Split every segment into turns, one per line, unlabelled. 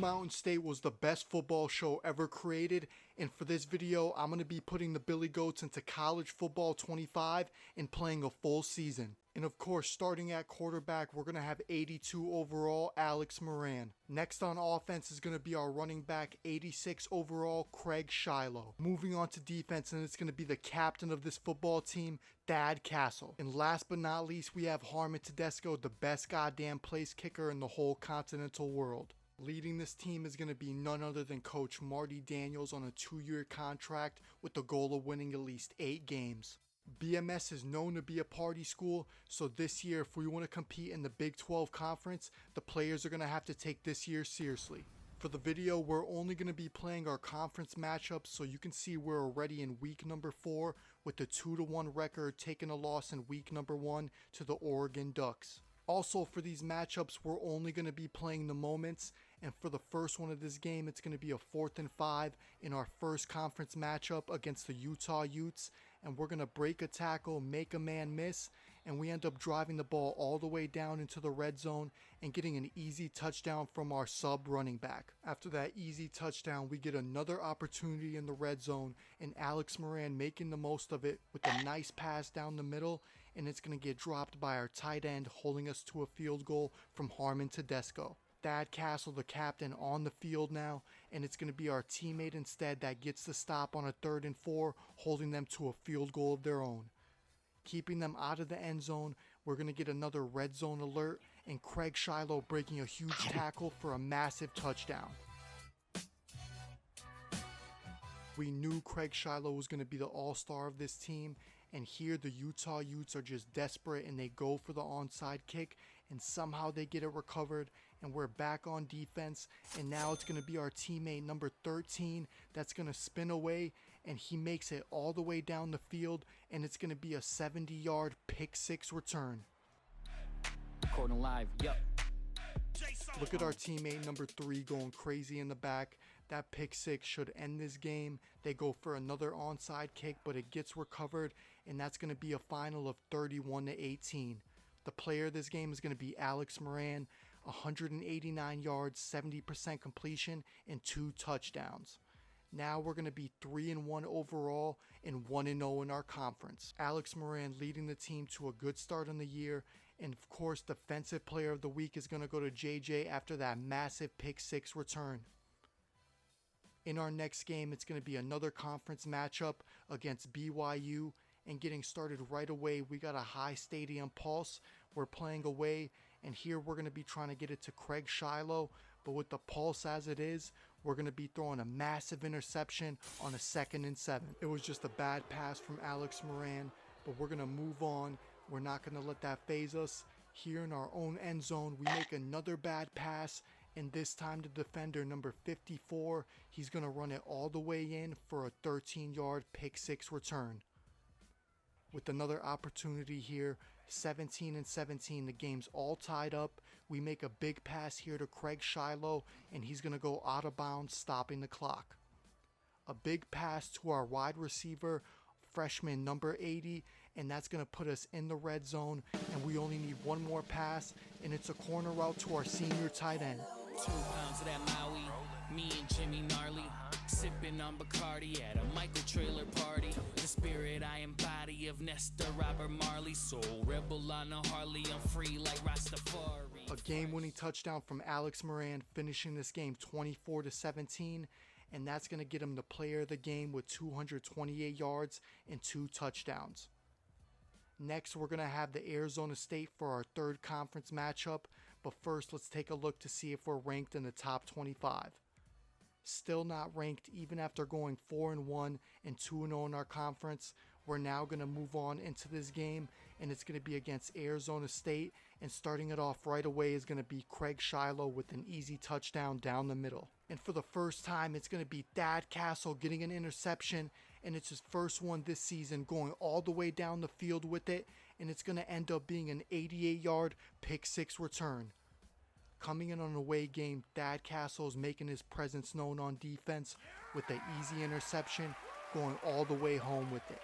Mountain State was the best football show ever created, and for this video I'm going to be putting the Billy Goats into College Football 25 and playing a full season. And of course, starting at quarterback, we're going to have 82 overall, Alex Moran. Next on offense is going to be our running back, 86 overall, Craig Shiloh. Moving on to defense, and it's going to be the captain of this football team, Thad Castle. And last but not least, we have Harmon Tedesco, the best goddamn place kicker in the whole continental world. Leading this team is going to be none other than Coach Marty Daniels on a 2-year contract with the goal of winning at least 8 games. BMS is known to be a party school, so this year if we want to compete in the Big 12 Conference, the players are going to have to take this year seriously. For the video, we're only going to be playing our conference matchups, so you can see we're already in week number 4 with the 2-1 record, taking a loss in week number 1 to the Oregon Ducks. Also, for these matchups, we're only going to be playing the moments, and for the first one of this game, it's going to be a 4th and 5 in our first conference matchup against the Utah Utes, and we're going to break a tackle, make a man miss, and we end up driving the ball all the way down into the red zone and getting an easy touchdown from our sub running back. After that easy touchdown, we get another opportunity in the red zone, and Alex Moran making the most of it with a nice pass down the middle, and it's going to get dropped by our tight end, holding us to a field goal from Harmon Tedesco. Thad Castle, the captain, on the field now, and it's going to be our teammate instead that gets the stop on a 3rd and 4, holding them to a field goal of their own. Keeping them out of the end zone, we're going to get another red zone alert, and Craig Shiloh breaking a huge tackle for a massive touchdown. We knew Craig Shiloh was going to be the all-star of this team, and here the Utah Utes are just desperate and they go for the onside kick, and somehow they get it recovered, and we're back on defense, and now it's going to be our teammate number 13 that's going to spin away, and he makes it all the way down the field, and it's going to be a 70-yard pick 6 return.
Recording live, yep.
Look at our teammate number 3 going crazy in the back. That pick 6 should end this game. They go for another onside kick, but it gets recovered, and that's going to be a final of 31-18. The player of this game is going to be Alex Moran, 189 yards, 70% completion, and 2 touchdowns. Now we're going to be 3-1 overall and 1-0 in our conference. Alex Moran leading the team to a good start on the year, and of course defensive player of the week is going to go to JJ after that massive pick 6 return. In our next game, it's going to be another conference matchup against BYU, and getting started right away, we got a high stadium pulse. We're playing away, and here we're going to be trying to get it to Craig Shiloh, but with the pulse as it is, we're going to be throwing a massive interception on a 2nd and 7. It was just a bad pass from Alex Moran, but we're going to move on. We're not going to let that faze us. Here in our own end zone, we make another bad pass, and this time the defender, number 54, he's going to run it all the way in for a 13-yard pick 6 return. With another opportunity here, 17-17, the game's all tied up. We make a big pass here to Craig Shiloh, and he's going to go out of bounds, stopping the clock. A big pass to our wide receiver, freshman number 80, and that's going to put us in the red zone, and we only need one more pass, and it's a corner route to our senior tight end.
2 pounds of that Maui, me and Jimmy gnarly, sipping on Bacardi at a Michael trailer party. The spirit I embody of Nestor Robert Marley, soul rebel on a Harley, I'm free like Rastafari.
A game-winning touchdown from Alex Moran, finishing this game 24-17, and that's going to get him the player of the game with 228 yards and 2 touchdowns. Next, we're going to have the Arizona State for our 3rd conference matchup, but first let's take a look to see if we're ranked in the top 25. Still not ranked even after going 4-1 and 2-0 in our conference. We're now going to move on into this game, and it's going to be against Arizona State, and starting it off right away is going to be Craig Shiloh with an easy touchdown down the middle. And for the first time, it's going to be Thad Castle getting an interception, and it's his first one this season, going all the way down the field with it, and it's going to end up being an 88-yard pick 6 return. Coming in on an away game, Thad Castle is making his presence known on defense with an easy interception, going all the way home with it.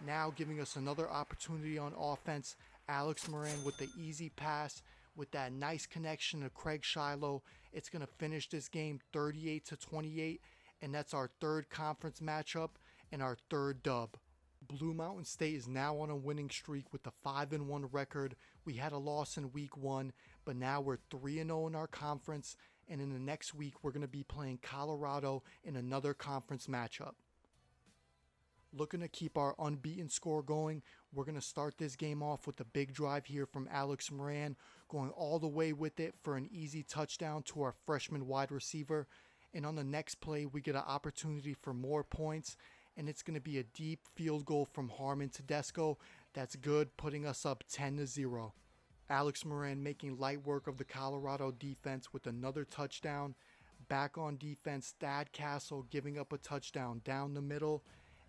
Now giving us another opportunity on offense, Alex Moran with the easy pass. With that nice connection to Craig Shiloh, it's going to finish this game 38-28, and that's our third conference matchup and our third dub. Blue Mountain State is now on a winning streak with a 5-1 record. We had a loss in week 1, but now we're 3-0 in our conference, and in the next week we're going to be playing Colorado in another conference matchup. Looking to keep our unbeaten score going, we're going to start this game off with a big drive here from Alex Moran, going all the way with it for an easy touchdown to our freshman wide receiver. And on the next play, we get an opportunity for more points, and it's going to be a deep field goal from Harmon Tedesco. That's good, putting us up 10-0. Alex Moran making light work of the Colorado defense with another touchdown. Back on defense, Thad Castle giving up a touchdown down the middle,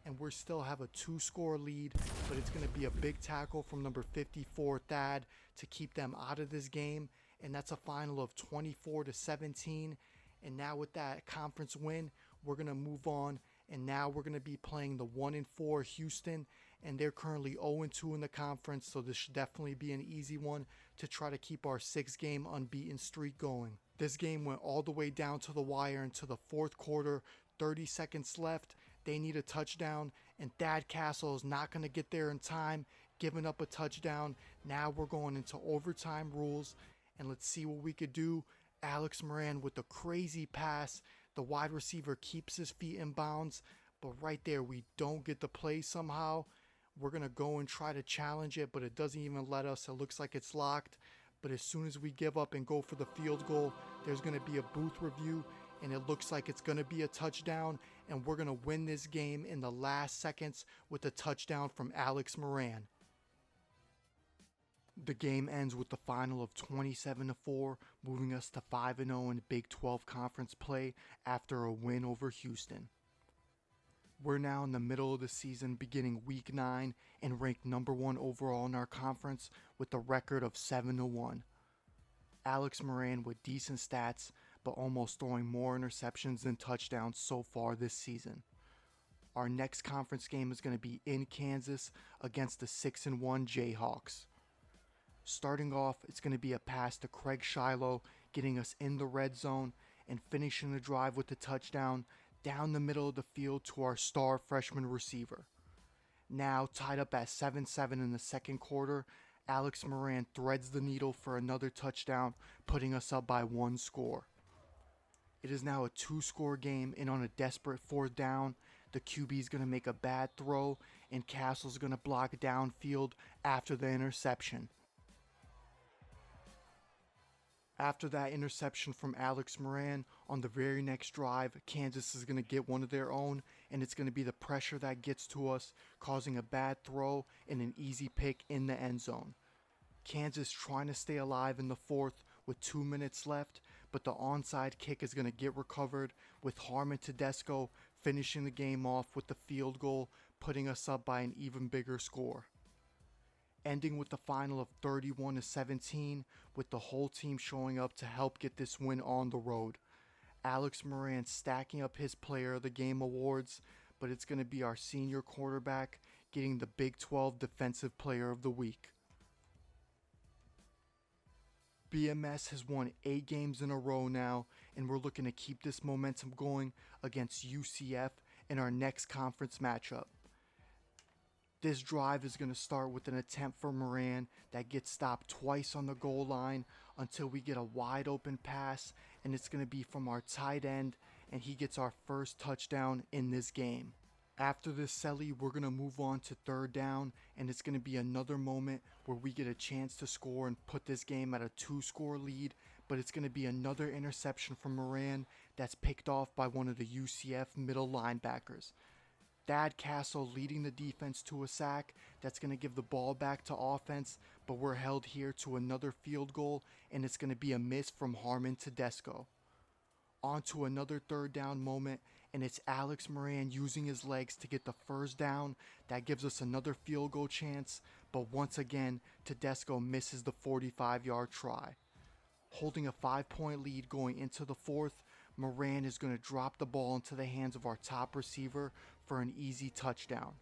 and we still have a 2-score lead, but it's going to be a big tackle from number 54, Thad, to keep them out of this game, and that's a final of 24-17. And now with that conference win, we're going to move on, and now we're going to be playing the 1-4 Houston, and they're currently 0-2 in the conference, so this should definitely be an easy one to try to keep our 6-game unbeaten streak going. This game went all the way down to the wire into the fourth quarter, 30 seconds left. They need a touchdown, and Thad Castle is not going to get there in time, giving up a touchdown. Now we're going into overtime rules, and let's see what we could do. Alex Moran with the crazy pass. The wide receiver keeps his feet in bounds, but right there we don't get the play somehow. We're going to go and try to challenge it, but it doesn't even let us. It looks like it's locked, but as soon as we give up and go for the field goal, there's going to be a booth review, and it looks like it's going to be a touchdown, and we're going to win this game in the last seconds with a touchdown from Alex Moran. The game ends with the final of 27-4, moving us to 5-0 in Big 12 conference play after a win over Houston. We're now in the middle of the season, beginning week 9, and ranked number 1 overall in our conference with a record of 7-1. Alex Moran with decent stats, but almost throwing more interceptions than touchdowns so far this season. Our next conference game is going to be in Kansas against the 6-1 Jayhawks. Starting off, it's going to be a pass to Craig Shiloh, getting us in the red zone and finishing the drive with a touchdown down the middle of the field to our star freshman receiver. Now tied up at 7-7 in the second quarter, Alex Moran threads the needle for another touchdown, putting us up by 1 score. It is now a 2-score game, and on a desperate 4th down, the QB is going to make a bad throw, and Castle's going to block downfield after the interception. After that interception from Alex Moran, on the very next drive, Kansas is going to get one of their own, and it's going to be the pressure that gets to us, causing a bad throw and an easy pick in the end zone. Kansas trying to stay alive in the 4th with 2 minutes left, but the onside kick is going to get recovered, with Harmon Tedesco finishing the game off with the field goal, putting us up by an even bigger score. Ending with the final of 31-17, with the whole team showing up to help get this win on the road. Alex Moran stacking up his Player of the Game awards, but it's going to be our senior quarterback getting the Big 12 Defensive Player of the Week. BMS has won 8 games in a row now, and we're looking to keep this momentum going against UCF in our next conference matchup. This drive is going to start with an attempt for Moran that gets stopped twice on the goal line until we get a wide open pass, and it's going to be from our tight end, and he gets our first touchdown in this game. After this celly, we're going to move on to 3rd down, and it's going to be another moment where we get a chance to score and put this game at a 2-score lead, but it's going to be another interception from Moran that's picked off by one of the UCF middle linebackers. Thad Castle leading the defense to a sack that's going to give the ball back to offense, but we're held here to another field goal, and it's going to be a miss from Harmon Tedesco. On to another 3rd down moment, and it's Alex Moran using his legs to get the first down. That gives us another field goal chance, but once again, Tedesco misses the 45-yard try. Holding a 5-point lead going into the 4th, Moran is going to drop the ball into the hands of our top receiver for an easy touchdown.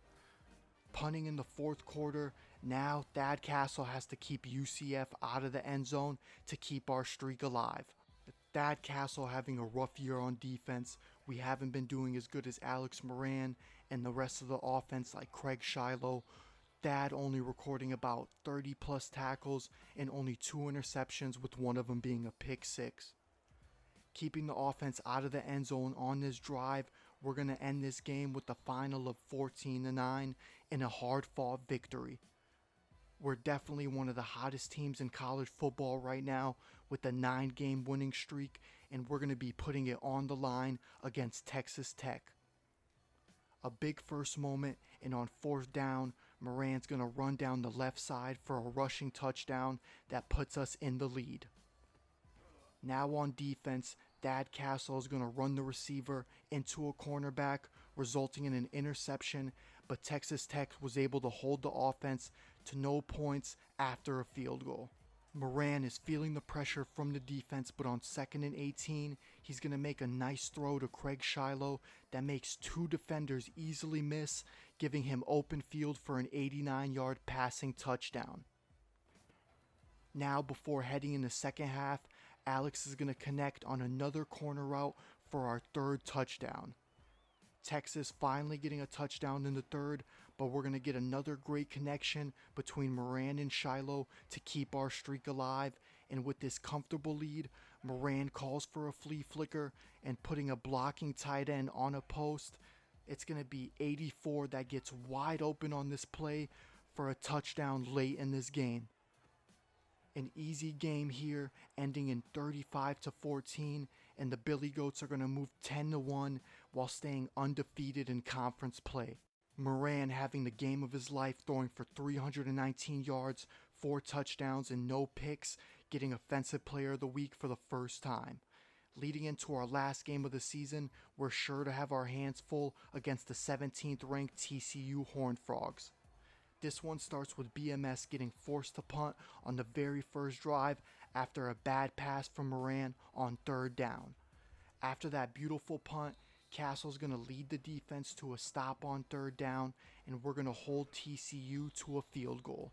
Punting in the fourth quarter, now Thad Castle has to keep UCF out of the end zone to keep our streak alive. Thad Castle having a rough year on defense. We haven't been doing as good as Alex Moran and the rest of the offense like Craig Shiloh. Thad only recording about 30 plus tackles and only 2 interceptions, with one of them being a pick six. Keeping the offense out of the end zone on this drive, we're going to end this game with the final of 14-9 in a hard-fought victory. We're definitely one of the hottest teams in college football right now with a 9-game winning streak, and we're going to be putting it on the line against Texas Tech. A big first moment, and on fourth down, Moran's going to run down the left side for a rushing touchdown that puts us in the lead. Now on defense, Thad Castle is going to run the receiver into a cornerback, resulting in an interception, but Texas Tech was able to hold the offense to no points after a field goal. Moran is feeling the pressure from the defense, but on 2nd and 18, he's going to make a nice throw to Craig Shiloh that makes 2 defenders easily miss, giving him open field for an 89-yard passing touchdown. Now, before heading in the second half, Alex is going to connect on another corner route for our 3rd touchdown. Texas finally getting a touchdown in the 3rd, but we're going to get another great connection between Moran and Shiloh to keep our streak alive. And with this comfortable lead, Moran calls for a flea flicker and putting a blocking tight end on a post. It's going to be 84 that gets wide open on this play for a touchdown late in this game. An easy game here, ending in 35-14, and the Billy Goats are going to move 10-1 while staying undefeated in conference play. Moran having the game of his life, throwing for 319 yards, 4 touchdowns, and no picks, getting Offensive Player of the Week for the first time. Leading into our last game of the season, we're sure to have our hands full against the 17th ranked TCU Horned Frogs. This one starts with BMS getting forced to punt on the very first drive after a bad pass from Moran on 3rd down. After that beautiful punt, Castle's going to lead the defense to a stop on 3rd down, and we're going to hold TCU to a field goal.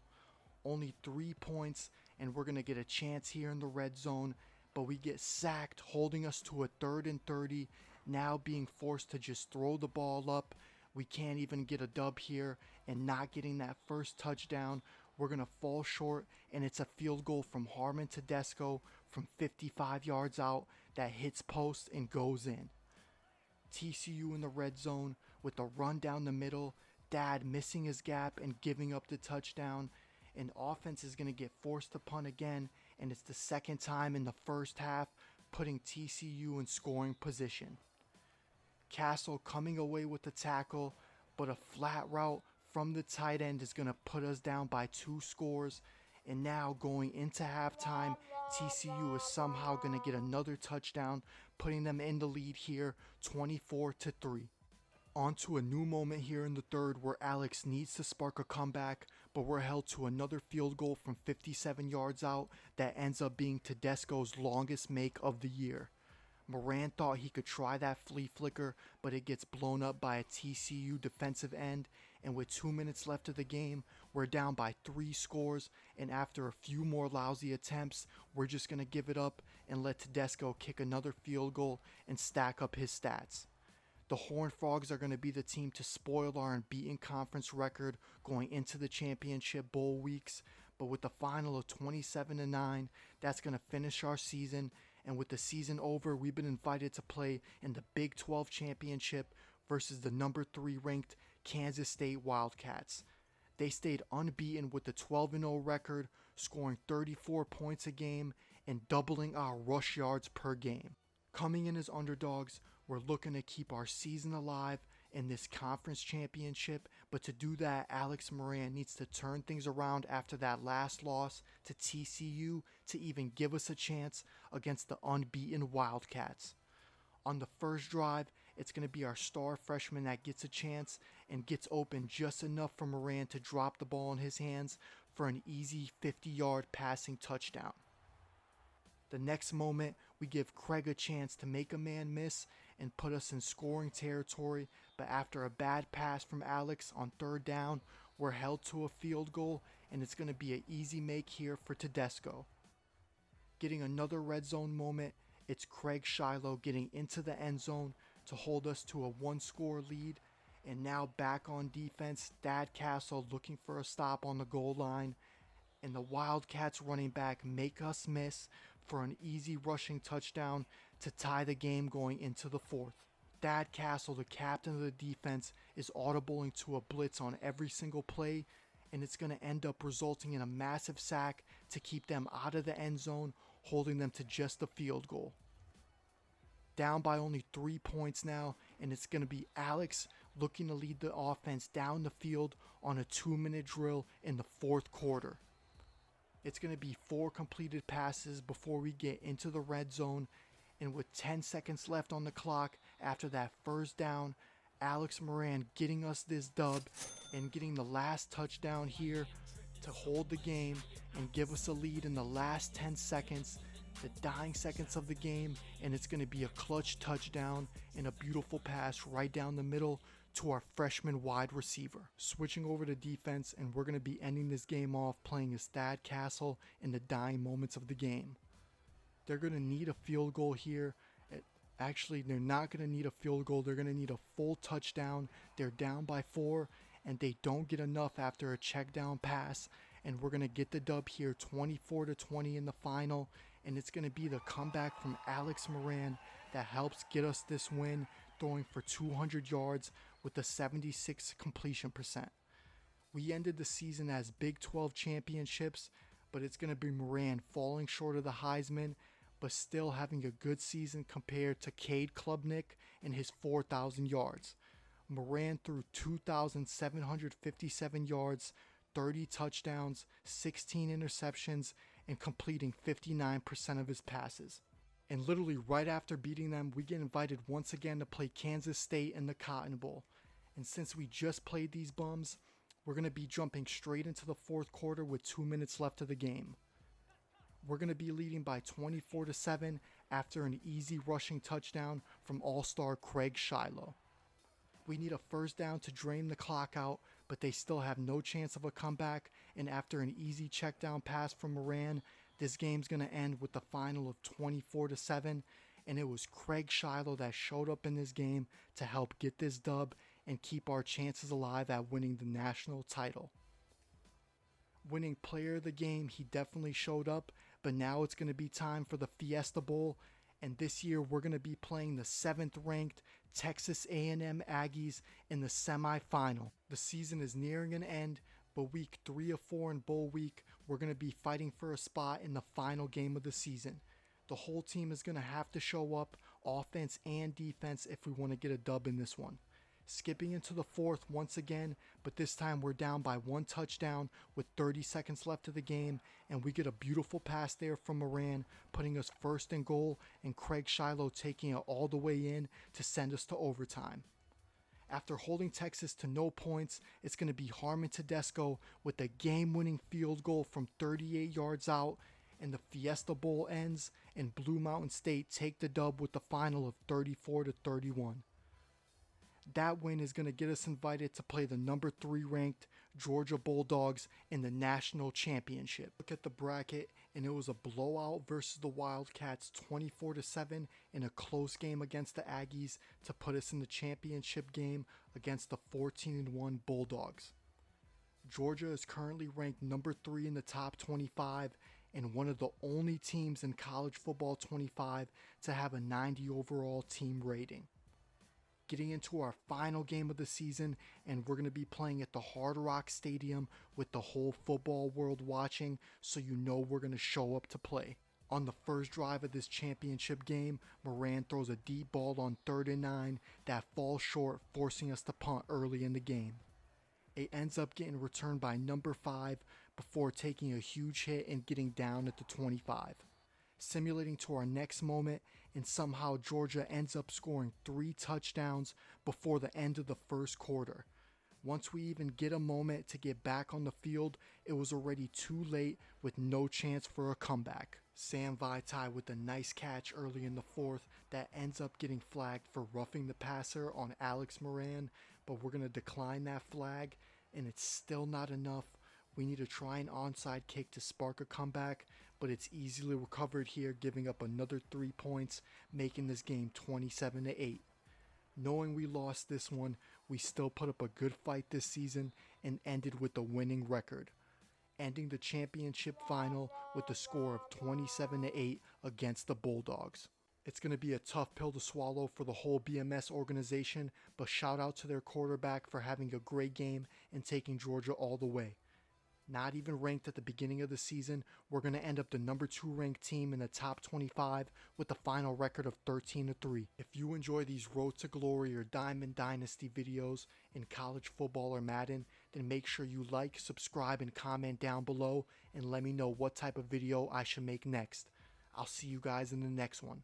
Only 3 points, and we're going to get a chance here in the red zone, but we get sacked, holding us to a 3rd and 30, now being forced to just throw the ball up. We can't even get a dub here, and not getting that first touchdown, we're going to fall short, and it's a field goal from Harmon Tedesco from 55 yards out that hits post and goes in. TCU in the red zone with a run down the middle, Dad missing his gap and giving up the touchdown, and offense is going to get forced to punt again, and it's the 2nd time in the first half, putting TCU in scoring position. Castle coming away with the tackle, but a flat route from the tight end is going to put us down by 2 scores. And now going into halftime, TCU is somehow going to get another touchdown, putting them in the lead here, 24-3. On to a new moment here in the 3rd where Alex needs to spark a comeback, but we're held to another field goal from 57 yards out that ends up being Tedesco's longest make of the year. Moran thought he could try that flea flicker, but it gets blown up by a TCU defensive end, and with 2 minutes left of the game, we're down by 3 scores, and after a few more lousy attempts, we're just going to give it up and let Tedesco kick another field goal and stack up his stats. The Horned Frogs are going to be the team to spoil our unbeaten conference record going into the championship bowl weeks, but with the final of 27-9, that's going to finish our season. And with the season over, we've been invited to play in the Big 12 championship versus the number 3 ranked Kansas State Wildcats. They stayed unbeaten with a 12-0 record, scoring 34 points a game and doubling our rush yards per game. Coming in as underdogs, we're looking to keep our season alive in this conference championship, but to do that, Alex Moran needs to turn things around after that last loss to TCU to even give us a chance against the unbeaten Wildcats. On the first drive, it's going to be our star freshman that gets a chance and gets open just enough for Moran to drop the ball in his hands for an easy 50-yard passing touchdown. The next moment, we give Craig a chance to make a man miss and put us in scoring territory, but after a bad pass from Alex on 3rd down, We're held to a field goal, and it's going to be an easy make here for Tedesco. Getting another red zone moment, it's Craig Shiloh getting into the end zone to hold us to a one-score lead. And now back on defense, Thad Castle looking for a stop on the goal line. And the Wildcats running back make us miss for an easy rushing touchdown to tie the game going into the fourth. Thad Castle, the captain of the defense, is audibling to a blitz on every single play, and it's going to end up resulting in a massive sack to keep them out of the end zone, holding them to just a field goal. Down by only 3 points now, and it's going to be Alex looking to lead the offense down the field on a 2-minute drill in the fourth quarter. It's going to be 4 completed passes before we get into the red zone, and with 10 seconds left on the clock after that first down, Alex Moran getting us this dub and getting the last touchdown here to hold the game and give us a lead in the last 10 seconds, the dying seconds of the game, and it's going to be a clutch touchdown and a beautiful pass right down the middle to our freshman wide receiver. Switching over to defense, and we're going to be ending this game off playing as Thad Castle in the dying moments of the game. They're going to need a field goal here. Actually, they're not going to need a field goal. They're going to need a full touchdown. They're down by 4, and they don't get enough after a check down pass. And we're going to get the dub here, 24-20 in the final. And it's going to be the comeback from Alex Moran that helps get us this win, throwing for 200 yards with a 76 completion percent. We ended the season as Big 12 championships, but it's going to be Moran falling short of the Heisman, but still having a good season compared to Cade Klubnik and his 4,000 yards. Moran threw 2,757 yards, 30 touchdowns, 16 interceptions, and completing 59% of his passes. And literally right after beating them, we get invited once again to play Kansas State in the Cotton Bowl. And since we just played these bums, we're going to be jumping straight into the fourth quarter with 2 minutes left of the game. We're going to be leading by 24-7 after an easy rushing touchdown from all-star Craig Shiloh. We need a first down to drain the clock out, but they still have no chance of a comeback, and after an easy check down pass from Moran, this game's going to end with the final of 24-7, and it was Craig Shiloh that showed up in this game to help get this dub and keep our chances alive at winning the national title. Winning player of the game, he definitely showed up, but now it's going to be time for the Fiesta Bowl, and this year we're going to be playing the 7th ranked Texas A&M Aggies in the semifinal. The season is nearing an end, but week 3 of 4 in bowl week, we're going to be fighting for a spot in the final game of the season. The whole team is going to have to show up, offense and defense, if we want to get a dub in this one. Skipping into the fourth once again, but this time we're down by 1 touchdown with 30 seconds left of the game, and we get a beautiful pass there from Moran, putting us first and goal, and Craig Shiloh taking it all the way in to send us to overtime. After holding Texas to no points, it's going to be Harmon Tedesco with a game-winning field goal from 38 yards out, and the Fiesta Bowl ends, and Blue Mountain State take the dub with the final of 34-31. That win is going to get us invited to play the number 3 ranked Georgia Bulldogs in the national championship. Look at the bracket, and it was a blowout versus the Wildcats, 24-7 in a close game against the Aggies to put us in the championship game against the 14-1 Bulldogs. Georgia is currently ranked number 3 in the top 25 and one of the only teams in college football 25 to have a 90 overall team rating. Getting into our final game of the season, and we're going to be playing at the Hard Rock Stadium with the whole football world watching, so you know we're going to show up to play. On the first drive of this championship game, Moran throws a deep ball on 3rd and 9 that falls short, forcing us to punt early in the game. It ends up getting returned by number 5 before taking a huge hit and getting down at the 25. Simulating to our next moment, and somehow Georgia ends up scoring 3 touchdowns before the end of the first quarter. Once we even get a moment to get back on the field, it was already too late with no chance for a comeback. Sam Vaitai with a nice catch early in the fourth that ends up getting flagged for roughing the passer on Alex Moran, but we're going to decline that flag. and it's still not enough. We need to try an onside kick to spark a comeback, but it's easily recovered here, giving up another 3 points, making this game 27-8. Knowing we lost this one, we still put up a good fight this season and ended with a winning record, ending the championship final with a score of 27-8 against the Bulldogs. It's going to be a tough pill to swallow for the whole BMS organization, but shout out to their quarterback for having a great game and taking Georgia all the way. Not even ranked at the beginning of the season, we're going to end up the number 2 ranked team in the top 25 with the final record of 13-3. If you enjoy these Road to Glory or Diamond Dynasty videos in college football or Madden, then make sure you like, subscribe, and comment down below and let me know what type of video I should make next. I'll see you guys in the next one.